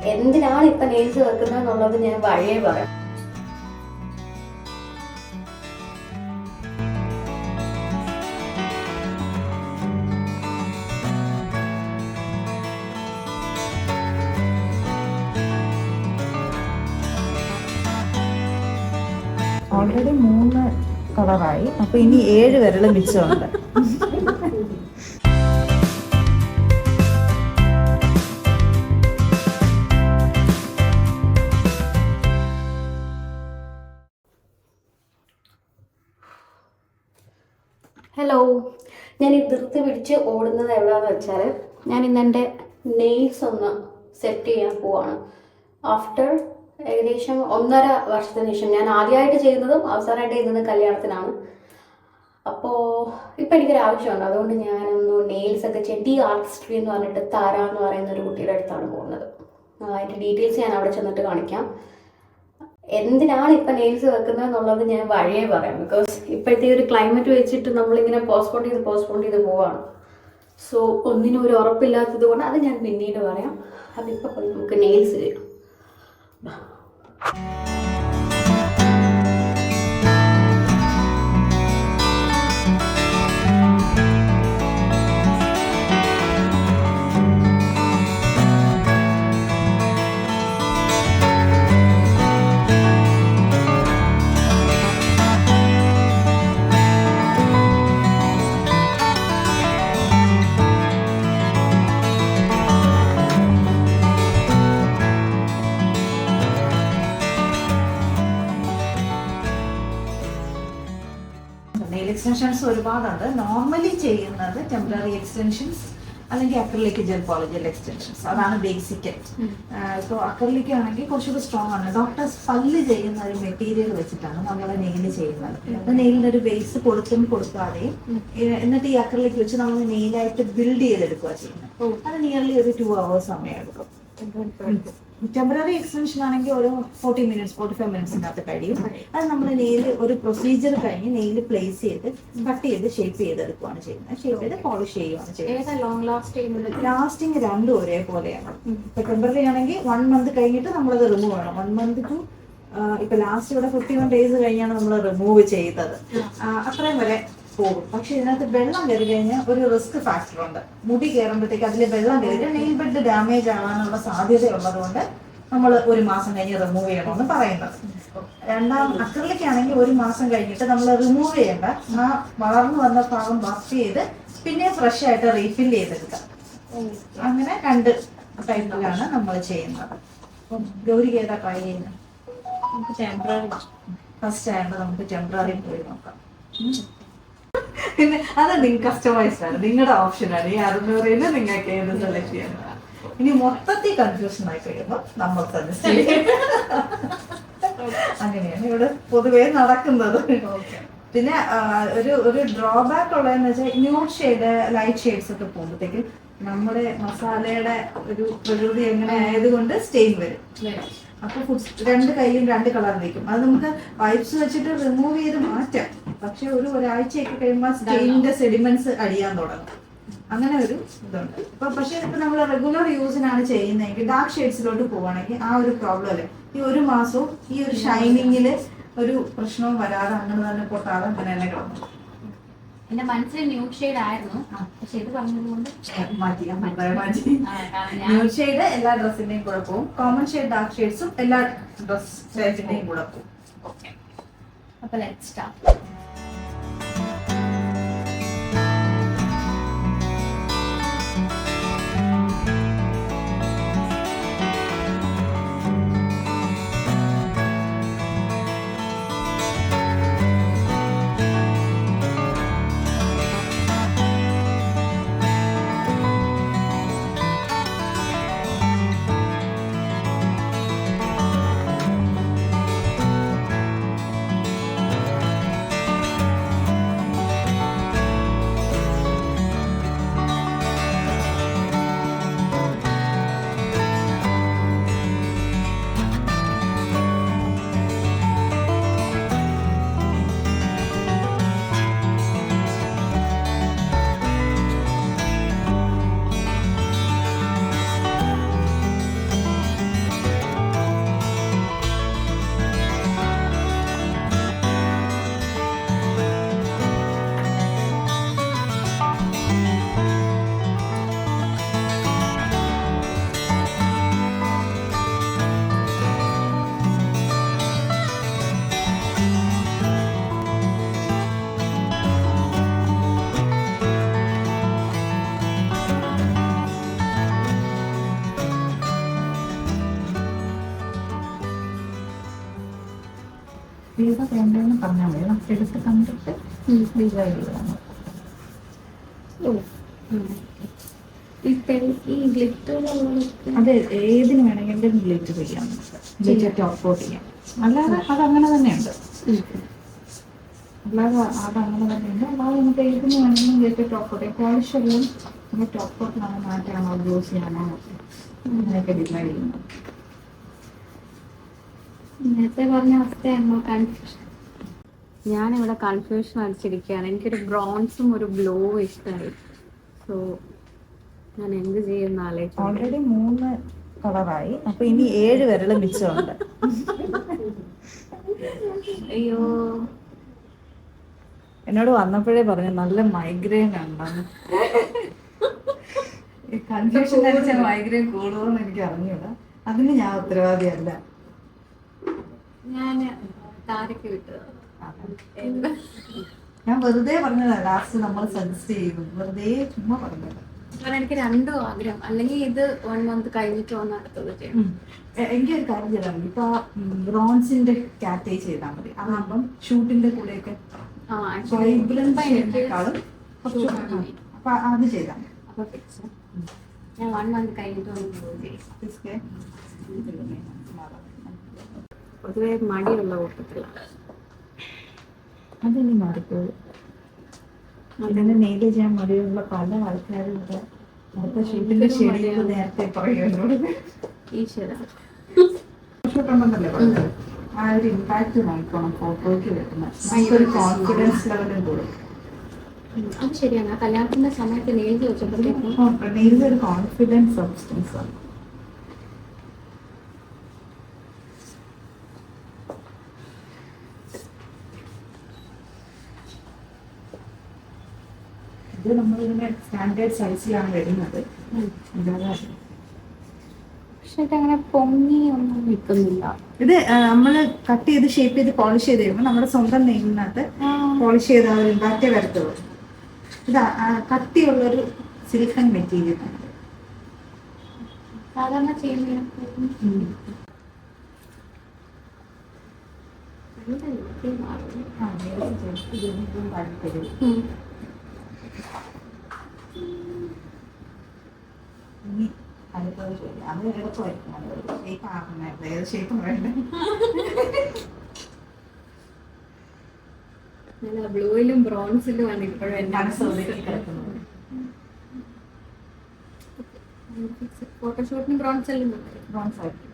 എന്തിനാണ് ഇപ്പൊ നെയിൽസ് വെക്കുന്നത് എന്നുള്ളത് ഞാൻ വഴിയേ പറയാം. ഓൾറെഡി 3 കളറായി, അപ്പൊ ഇനി 7 വിരൽ മിച്ചമുണ്ട്. ഹലോ, ഞാൻ ഈ ധൃതി പിടിച്ച് ഓടുന്നത് എവിടെയാണെന്ന് വെച്ചാൽ ഞാൻ ഇന്ന് എൻ്റെ നെയിൽസ് ഒന്ന് സെറ്റ് ചെയ്യാൻ പോവാണ്. ആഫ്റ്റർ ഏകദേശം 1.5 വർഷത്തിന് ശേഷം ഞാൻ ആദ്യമായിട്ട് ചെയ്യുന്നതും അവസാനമായിട്ട് ചെയ്യുന്നത് കല്യാണത്തിനാണ്. അപ്പോൾ ഇപ്പം എനിക്കൊരു ആവശ്യമുണ്ട്, അതുകൊണ്ട് ഞാനൊന്ന് നെയിൽസ് ഒക്കെ ചെടി ആർട്ടിസ്ട്രി എന്ന് പറഞ്ഞിട്ട് താര എന്ന് പറയുന്ന ഒരു കുട്ടിയുടെ അടുത്താണ് പോകുന്നത്. അതിൻ്റെ ഡീറ്റെയിൽസ് ഞാൻ അവിടെ ചെന്നിട്ട് കാണിക്കാം. എന്തിനാണ് ഇപ്പം നെയിൽസ് വെക്കുന്നത് എന്നുള്ളത് ഞാൻ വഴിയേ പറയാം. ബിക്കോസ് ഇപ്പോഴത്തെ ഒരു ക്ലൈമറ്റ് വെച്ചിട്ട് നമ്മളിങ്ങനെ പോസ്റ്റ്പോൺ ചെയ്ത് പോവാണ്. സോ ഒന്നിനും ഒരു ഉറപ്പില്ലാത്തത് കൊണ്ട് അത് ഞാൻ പിന്നീട് പറയാം. അതിപ്പോൾ പോയി നമുക്ക് നെയിൽസ് ചെയ്യാം. നെയിൽ എക്സ്റ്റൻഷൻസ് ഒരുപാടുണ്ട്. നോർമലി ചെയ്യുന്നത് ടെമ്പററി എക്സ്റ്റൻഷൻസ് അല്ലെങ്കിൽ അക്രിലിക് ജെൽ പോളിജെൽ എക്സ്റ്റൻഷൻസ്, അതാണ് ബേസിക്. ഇപ്പോൾ അക്രിലിക് ആണെങ്കിൽ കുറച്ചുകൂടി സ്ട്രോങ് ആണ്. ഡോക്ടേഴ്സ് പല്ല് ചെയ്യുന്ന ഒരു മെറ്റീരിയൽ വെച്ചിട്ടാണ് നമ്മൾ നെയിൽ ചെയ്യുന്നത്. നെയിലിന് ഒരു ബേസ് കൊടുക്കാതെയും എന്നിട്ട് ഈ അക്രിലിക് വെച്ച് നമ്മൾ നെയിലായിട്ട് ബിൽഡ് ചെയ്തെടുക്കുക ചെയ്യുന്നത്. അത് നിയർലി ഒരു 2 hours സമയം എടുക്കും. ടെമ്പററി എക്സ്റ്റൻഷൻ ആണെങ്കിൽ ഒരു 40 minutes 45 minutesനകത്ത് കഴിയും. അത് നമ്മൾ നെയിൽ ഒരു പ്രൊസീജിയർ കഴിഞ്ഞ് നെയിൽ പ്ലേസ് ചെയ്ത് കട്ട് ചെയ്ത് ഷേപ്പ് ചെയ്തെടുക്കുകയാണ് ചെയ്യുന്നത്. ഷേപ്പ് ചെയ്ത് പോളിഷ് ചെയ്യുകയാണ് ചെയ്യുന്നത്. ലാസ്റ്റിംഗ് രണ്ടും ഒരേപോലെയാണ്. ഇപ്പൊ ടെമ്പററി ആണെങ്കിൽ 1 month കഴിഞ്ഞിട്ട് നമ്മളത് റിമൂവ് ചെയ്യണം. 1 month to ഇപ്പൊ ലാസ്റ്റ് ഇവിടെ 51 days കഴിഞ്ഞാണ് നമ്മൾ റിമൂവ് ചെയ്തത്. അത്രയും വരെ പോകും. പക്ഷെ ഇതിനകത്ത് വെള്ളം കയറി കഴിഞ്ഞാൽ ഒരു റിസ്ക് ഫാക്ടർ ഉണ്ട്. മുടി കയറുമ്പോഴത്തേക്ക് അതിൽ വെള്ളം കയറി നെയിൽ ബെഡ് ഡാമേജ് ആവാനുള്ള സാധ്യത ഉള്ളതുകൊണ്ട് നമ്മൾ 1 മാസം കഴിഞ്ഞ് റിമൂവ് ചെയ്യണമെന്ന് പറയുന്നത്. അക്രിലിക് ആണെങ്കിൽ 1 മാസം കഴിഞ്ഞിട്ട് നമ്മൾ റിമൂവ് ചെയ്യേണ്ട, ആ വളർന്നു വന്ന ഭാഗം വർക്ക് ചെയ്ത് പിന്നെ ഫ്രഷ് ആയിട്ട് റീഫിൽ ചെയ്തെടുക്കാം. അങ്ങനെ 2 ടൈപ്പിലാണ് നമ്മൾ ചെയ്യുന്നത്. അപ്പം ഗൗരി ഏതാ ട്രൈ ചെയ്യുന്നത്? ഫസ്റ്റ് ആയതുകൊണ്ട് നമുക്ക് ടെമ്പററി പോയി നോക്കാം. പിന്നെ അത് നിങ്ങൾക്ക് കസ്റ്റമൈസ്ഡ് ആണ്, നിങ്ങളുടെ ഓപ്ഷനാണ്. ഈ 600 നിങ്ങൾക്ക് ഏത് സെലക്ട് ചെയ്യുന്നതാണ്. ഇനി മൊത്തത്തിൽ കൺഫ്യൂഷൻ ആയി കഴിയുമ്പോൾ നമ്മൾ സജസ്റ്റ് ചെയ്യും. അങ്ങനെയാണ് ഇവിടെ പൊതുവേ നടക്കുന്നത്. പിന്നെ ഒരു ഡ്രോബാക്ക് ഉള്ളതെന്ന് വെച്ചാൽ ന്യൂഡ് ഷെയ്ഡ് ലൈറ്റ് ഷെയ്ഡ്സ് ഒക്കെ പോകുമ്പോഴത്തേക്കും നമ്മുടെ മസാലയുടെ ഒരു പ്രകൃതി എങ്ങനെ ആയതുകൊണ്ട് സ്റ്റെയിൻ വരും. അപ്പൊ 2 കൈയും 2 കളർ വയ്ക്കും. അത് നമുക്ക് വൈപ്സ് വെച്ചിട്ട് റിമൂവ് ചെയ്ത് മാറ്റാം. പക്ഷെ ഒരാഴ്ചയൊക്കെ കഴിയുമ്പോൾ സ്റ്റെയിനിന്റെ സെഡിമെന്റ്സ് അടിയാൻ തുടങ്ങും. അങ്ങനെ ഒരു ഇതുണ്ട്. പക്ഷെ ഇപ്പൊ നമ്മൾ റെഗുലർ യൂസിനാണ് ചെയ്യുന്നതെങ്കിൽ ഡാർക്ക് ഷെയ്ഡ്സിലോട്ട് പോവുകയാണെങ്കിൽ ആ ഒരു പ്രോബ്ലം അല്ലേ. ഈ 1 മാസവും ഈ ഒരു ഷൈനിങ്ങില് ഒരു പ്രശ്നവും വരാതെ അങ്ങനെ തന്നെ പൊട്ടാതെ അങ്ങനെ തന്നെ കിടന്നു. എന്റെ മനസ്സിൽ ന്യൂഡ് ഷെയ്ഡ് ആയിരുന്നു, പക്ഷെ ഇത് പറഞ്ഞതുകൊണ്ട് മാറ്റി. ന്യൂഡ് ഷെയ്ഡ് എല്ലാ ഡ്രസ്സിന്റെയും കൂടെ പോകും. കോമൺ ഷെയ്ഡ് ഡാർക്ക് ഷെയ്ഡ്സും എല്ലാ ഡ്രസ് ഷെയ്ഡിന്റെയും കൂടെ പോകും. ഓക്കെ, അപ്പൊ ലെറ്റ്സ് സ്റ്റാർട്ട്. ഏതാ വേണ്ടതെന്ന് പറഞ്ഞാൽ മതി, നമുക്ക് എടുത്ത് കണ്ടിട്ട് ഡിസൈഡ് ചെയ്താൽ മതി. ഈ ഗ്ലിറ്ററുകളൊക്കെ അത് ഏതിന് വേണമെങ്കിലും ഗ്ലിറ്റർ ചെയ്യാം, ഗ്ലിറ്റർ ടോപ്പ് കോട്ട് ചെയ്യാം. അല്ലാതെ അതങ്ങനെ തന്നെയുണ്ട്, അല്ലാതെ അതങ്ങനെ തന്നെയുണ്ട്. അല്ലാതെ നമുക്ക് ഏതിന് വേണമെങ്കിലും ഗ്ലിറ്റർ ടോപ്പ് കോട്ട് ചെയ്യാം. പോളിഷ് എല്ലാം നമ്മൾ ടോപ്പ് കോട്ടിനാണ് മാറ്റാണോ യൂസ് ചെയ്യാനോ അങ്ങനെയൊക്കെ ഡിസൈഡ് ചെയ്യുന്നത്. നേരത്തെ പറഞ്ഞ അവസ്ഥയാണോ കൺഫ്യൂഷൻ? ഞാനിവിടെ കൺഫ്യൂഷൻ അടിച്ചിരിക്കുകയാണ്. എനിക്കൊരു ബ്രോൺസും ഒരു ഗ്ലോവും ഇഷ്ടമായി. സോ ഞാൻ എന്ത് ചെയ്യുന്ന ആലോചിച്ചു. ഓൾറെഡി 3 കളറായി, അപ്പൊ ഇനി 7 വിരൽ മിച്ചമുണ്ട്. അയ്യോ, എന്നോട് വന്നപ്പോഴേ പറഞ്ഞു നല്ല മൈഗ്രെയിൻ ഉണ്ടെന്ന്. കൺഫ്യൂഷൻ അടിച്ച മൈഗ്രെയിൻ കൂടുമെന്ന് എനിക്ക് അറിഞ്ഞൂടാ, അതിന് ഞാൻ ഉത്തരവാദിയല്ല. ഞാൻ താരക്ക് വിട്ടത്. ഞാൻ വെറുതെ പറഞ്ഞതാ, ലാസ്റ്റ് നമ്മൾ സജസ്റ്റ് ചെയ്തു, വെറുതെ ചുമ്മാ പറഞ്ഞത്. കാരണം എനിക്ക് രണ്ടും ആഗ്രഹം. അല്ലെങ്കിൽ ഇത് 1 മന്ത് കഴിഞ്ഞിട്ട് വന്ന് അടുത്തത് ചെയ്യണം. എനിക്ക് ഒരു കാര്യം ചെയ്താൽ മതി, ഇപ്പൊ ബ്രോൺസിന്റെ കാറ്റേ ചെയ്താൽ മതി. അതാകുമ്പം ഷൂട്ടിന്റെ കൂടെയൊക്കെ വൈബ്രൻസിനെക്കാളും അപ്പൊ അത് ചെയ്താൽ മതി. അപ്പൊ ഫിക്സ്. ഞാൻ 1 മന്ത് കഴിഞ്ഞിട്ട് വന്ന് ചെയ്യും. പൊതുവെ മടിയുള്ള കൂട്ടത്തിലാണ്. അതിനി മാറിപ്പോകും. അതിന് നെയ്ല് ചെയ്യാൻ മടിയുള്ള പല ആൾക്കാരും ഇവിടെ അടുത്ത ഷൂട്ടിന്റെ ഷെഡ്യൂൾ നേരത്തെ പറയുന്നോട് ഈശ്വര ഷൂട്ടുണ്ടെന്നല്ലേ പറഞ്ഞത്. ആ ഒരു ഇമ്പാക്ട് നോക്കണം ഫോട്ടോയ്ക്ക് വരുന്നത്, നമുക്കൊരു കോൺഫിഡൻസ് ലെവലും കൂടും. അത് ശരിയാണ്. ആ കല്യാണത്തിന്റെ സമയത്ത് നെയ്ത് വെച്ചപ്പോഴത്തേക്കും നെയ്ല് ഒരു കോൺഫിഡൻസ് സബ്സ്റ്റൻസ് ആണ്. ഇത് നമ്മളിതിന്റെ സ്റ്റാൻഡേർഡ് സൈസിലാണ് വരുന്നത്. പക്ഷെ ഇതങ്ങനെ പൊങ്ങി ഒന്നും നിൽക്കുന്നില്ല. ഇത് നമ്മൾ കട്ട് ചെയ്ത് ഷേപ്പ് ചെയ്ത് പോളിഷ് ചെയ്ത് കഴിയുമ്പോൾ നമ്മുടെ സ്വന്തം നെയിലിനകത്ത് പോളിഷ് ചെയ്ത ഒരു ഇമ്പാക്റ്റേ വരത്തുള്ളൂ. ഇത് കട്ടിയുള്ളൊരു സിലിക്കൺ മെറ്റീരിയൽ ആണ്. സാധാരണ ചെയ്യുന്ന ഇനി അടുത്തത് ശരി, അത് എളുപ്പമായിരിക്കും. ഷേപ്പ് ആകുന്നത് ഏത് ഷേപ്പും വേണ്ടേ. ബ്ലൂയിലും ബ്രോൺസിലുമാണ് ഇപ്പോഴും എന്റെ മനസ്സ് ഒതുക്കി കിടക്കുന്നത്. ഫോട്ടോഷൂട്ടിന് ബ്രോൺസ് എല്ലാം ബ്രോൺസ് ആയിരിക്കും.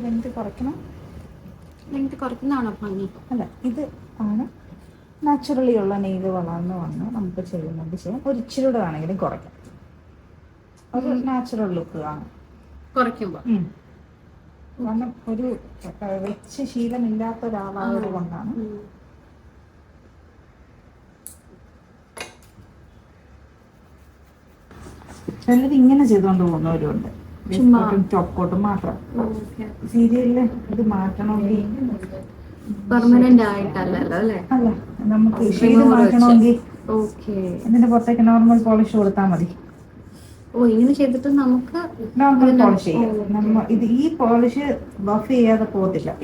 ലെങ്ത് കുറയ്ക്കണം. ലെങ്ത് കുറയ്ക്കുന്നതാണോ ഭംഗി? അല്ല, ഇത് ആണ് നാച്ചുറലി ഉള്ള നെയ്ത് വളർന്ന് വന്ന് നമുക്ക് ചെയ്യുന്നുണ്ട്. ചെയ്യാം, ഒരു ഇച്ചിരി കൂടെ വേണമെങ്കിലും കുറയ്ക്കാം. ഒരു നാച്ചുറൽ ലുക്ക് കാണും കുറയ്ക്കുമ്പോൾ. കാരണം ഒരു വെച്ച് ശീലമില്ലാത്ത ഒരാളായത് കൊണ്ടാണ്. ചിലത് ഇങ്ങനെ ചെയ്തുകൊണ്ട് പോകുന്നവരുണ്ട്, ടോപ്പ് കോട്ട് മാത്രം. സീരിയലില് ഇത് മാറ്റണമെങ്കിൽ പെർമനന്റ് ആയിട്ടല്ലല്ലോ അല്ലേ? അല്ല, നമുക്ക് ഷെയ്ഡ് മാറ്റണമെങ്കിൽ ഇതിന്റെ പുറത്തേക്ക് നോർമൽ പോളിഷ് കൊടുത്താൽ മതി. ഓ, ഇങ്ങനെ ചെയ്തിട്ട് നമുക്ക് നോർമൽ പോളിഷ് ചെയ്യാം. ഇത് ഈ പോളിഷ് ബഫ് ചെയ്യാതെ പോകത്തില്ല.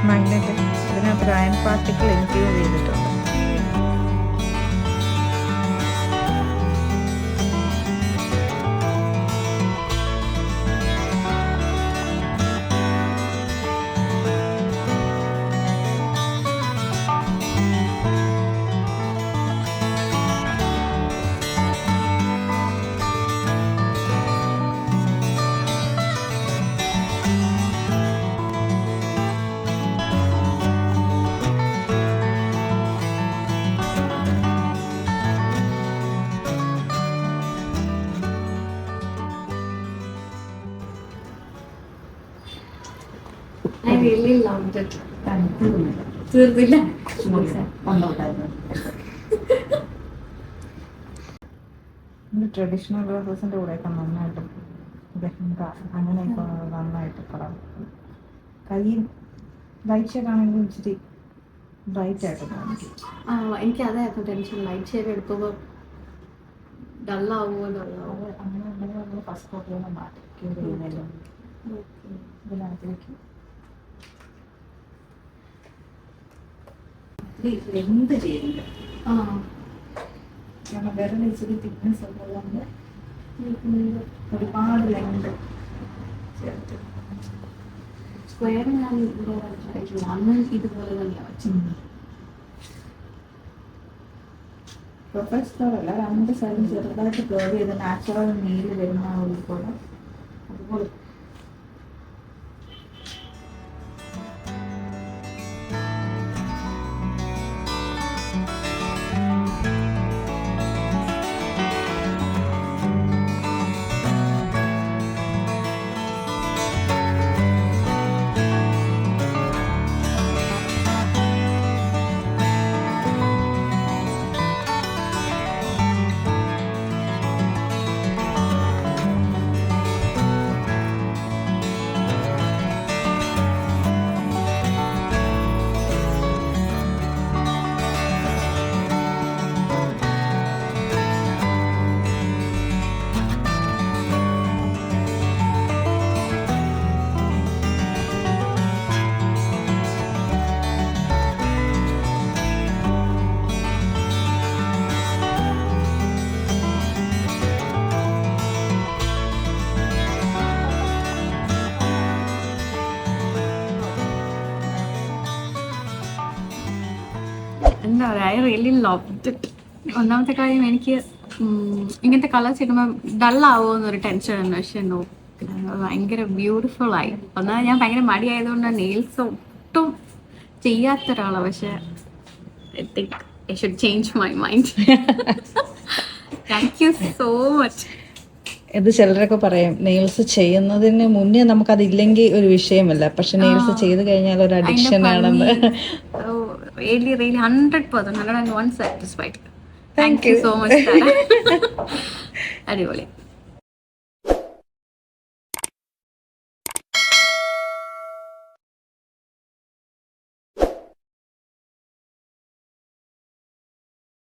മാഗ്നറ്റ് ഇതിനകത്ത് അയൺ പാർട്ടിക്കിൾ ഇൻക്ലൂഡ് ചെയ്തിട്ടുണ്ട്. തീർന്നില്ല. ട്രഡീഷണൽ ഡ്രസ്സിന്റെ കൂടെയൊക്കെ നന്നായിട്ട് ലെഹങ്ക അങ്ങനെയൊക്കെ നന്നായിട്ട് കളർ. കൈ ലൈറ്റ് ഷെയ്ഡ് ആണെങ്കിലും ഇച്ചിരി ബ്രൈറ്റ് ആയിട്ട് തോന്നിക്കും. എനിക്ക് അതായിരുന്നു ടെൻഷൻ, ലൈറ്റ് ഷെയ്ഡ് എടുക്കുമ്പോൾ ഡള്ളാവുമോ ഡള്ളാവുമോ. അങ്ങനെ ഉണ്ടെങ്കിൽ നമ്മൾ ഫസ്റ്റ് കോട്ട് മാറ്റി ചെയ്യുന്നതിലും ഇതിനകത്തേക്ക് എന്ത് ചെയ്യുന്നില്ല. കാരണം വിരൽ ഇച്ചിരി തിക്നെസ് ഉള്ളതുകൊണ്ട് ഒരുപാട് ലെങ്ത് ചേർത്ത്. സ്ക്വയർ ഞാൻ അന്ന് ഇതുപോലെ തന്നെയാണ് വെച്ചത്. പ്രൊഫഷണൽ അല്ല, രണ്ട് സൈഡും ചെറുതായിട്ട് കേർവ് ചെയ്ത് നാച്ചുറൽ നീല് വരുന്ന പോലെ അതുപോലെ. എന്താ പറയുക, ഐ റിയലി ലവ്ഡ് ഇറ്റ്. ഒന്നാമത്തെ കാര്യം, എനിക്ക് ഇങ്ങനത്തെ കളേഴ്സ് ഇടുമ്പോൾ ഡള്ളാവുമോ എന്നൊരു ടെൻഷൻ ഉണ്ട്. പക്ഷെ നോ, ഭയങ്കര ബ്യൂട്ടിഫുൾ ആയി. ഒന്നാമത് ഞാൻ ഭയങ്കര മടിയായതുകൊണ്ട് നെയിൽസ് ഒട്ടും ചെയ്യാത്ത ഒരാളാണ്. പക്ഷെ I think I should change my mind. Thank you so much. ഇത് ചിലരൊക്കെ പറയും നെയിൽസ് ചെയ്യുന്നതിന് മുന്നേ നമുക്കതില്ലെങ്കിൽ ഒരു വിഷയമല്ല, പക്ഷെ നെയിൽസ് ചെയ്ത് കഴിഞ്ഞാൽ ഒരു അഡിക്ഷൻ ആണെന്ന്. Really, really 100%, 101 satisfied. Thank you so much, Tara. അടിപൊളി.